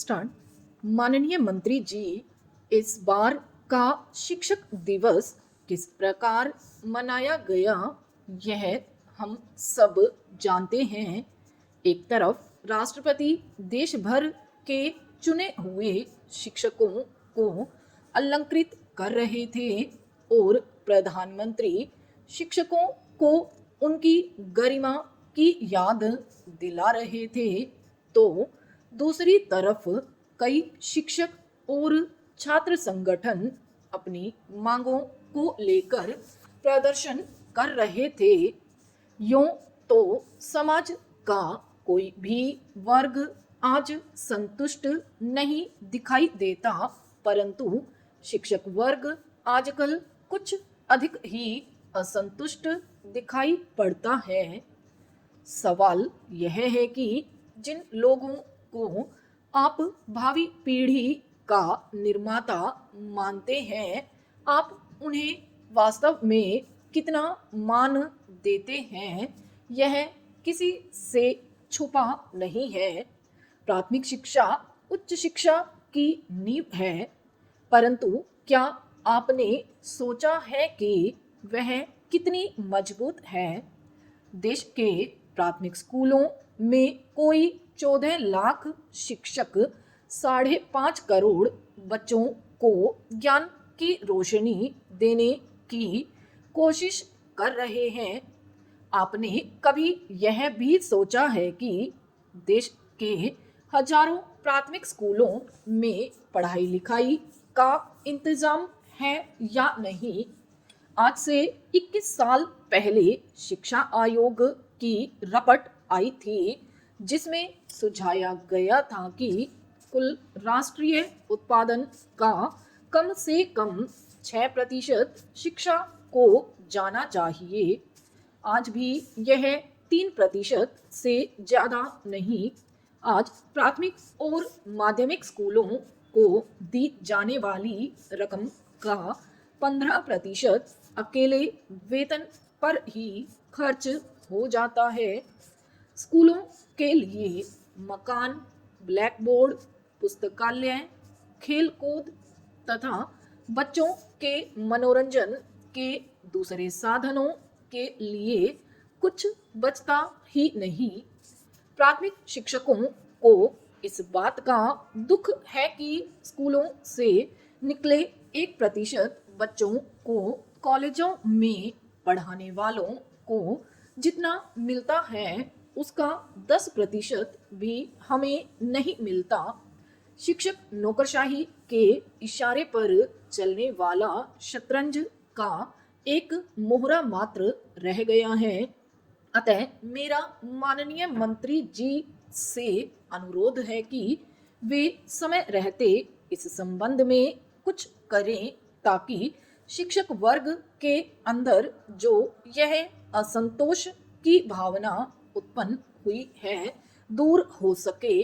Start. माननीय मंत्री जी, इस बार का शिक्षक दिवस किस प्रकार मनाया गया, यह हम सब जानते हैं। एक तरफ राष्ट्रपति देश भर के चुने हुए शिक्षकों को अलंकृत कर रहे थे और प्रधानमंत्री शिक्षकों को उनकी गरिमा की याद दिला रहे थे, तो दूसरी तरफ कई शिक्षक और छात्र संगठन अपनी मांगों को लेकर प्रदर्शन कर रहे थे। यूं तो समाज का कोई भी वर्ग आज संतुष्ट नहीं दिखाई देता, परंतु शिक्षक वर्ग आजकल कुछ अधिक ही असंतुष्ट दिखाई पड़ता है। सवाल यह है कि जिन लोगों को आप भावी पीढ़ी का निर्माता मानते हैं, आप उन्हें वास्तव में कितना मान देते हैं, यह किसी से छुपा नहीं है। प्राथमिक शिक्षा उच्च शिक्षा की नींव है, परंतु क्या आपने सोचा है कि वह कितनी मजबूत है? देश के प्राथमिक स्कूलों में कोई 14 लाख शिक्षक 5.5 करोड़ बच्चों को ज्ञान की रोशनी देने की कोशिश कर रहे हैं। आपने कभी यह भी सोचा है कि देश के हजारों प्राथमिक स्कूलों में पढ़ाई लिखाई का इंतजाम है या नहीं? आज से 21 साल पहले शिक्षा आयोग की रिपोर्ट आई थी, जिसमें सुझाया गया था कि कुल राष्ट्रीय उत्पादन का कम से कम 6% शिक्षा को जाना चाहिए। आज भी यह 3% से ज़्यादा नहीं। आज प्राथमिक और माध्यमिक स्कूलों को दी जाने वाली रकम का 15% अकेले वेतन पर ही खर्च हो जाता है। स्कूलों के लिए मकान, ब्लैक बोर्ड, पुस्तकालय, खेल कूद तथा बच्चों के मनोरंजन के दूसरे साधनों के लिए कुछ बचता ही नहीं। प्राथमिक शिक्षकों को इस बात का दुख है कि स्कूलों से निकले 1% बच्चों को कॉलेजों में पढ़ाने वालों को जितना मिलता है, उसका 10% भी हमें नहीं मिलता। शिक्षक नौकरशाही के इशारे पर चलने वाला शतरंज का एक मोहरा मात्र रह गया है। अतः मेरा माननीय मंत्री जी से अनुरोध है कि वे समय रहते इस संबंध में कुछ करें, ताकि शिक्षक वर्ग के अंदर जो यह असंतोष की भावना उत्पन्न हुई है, दूर हो सके।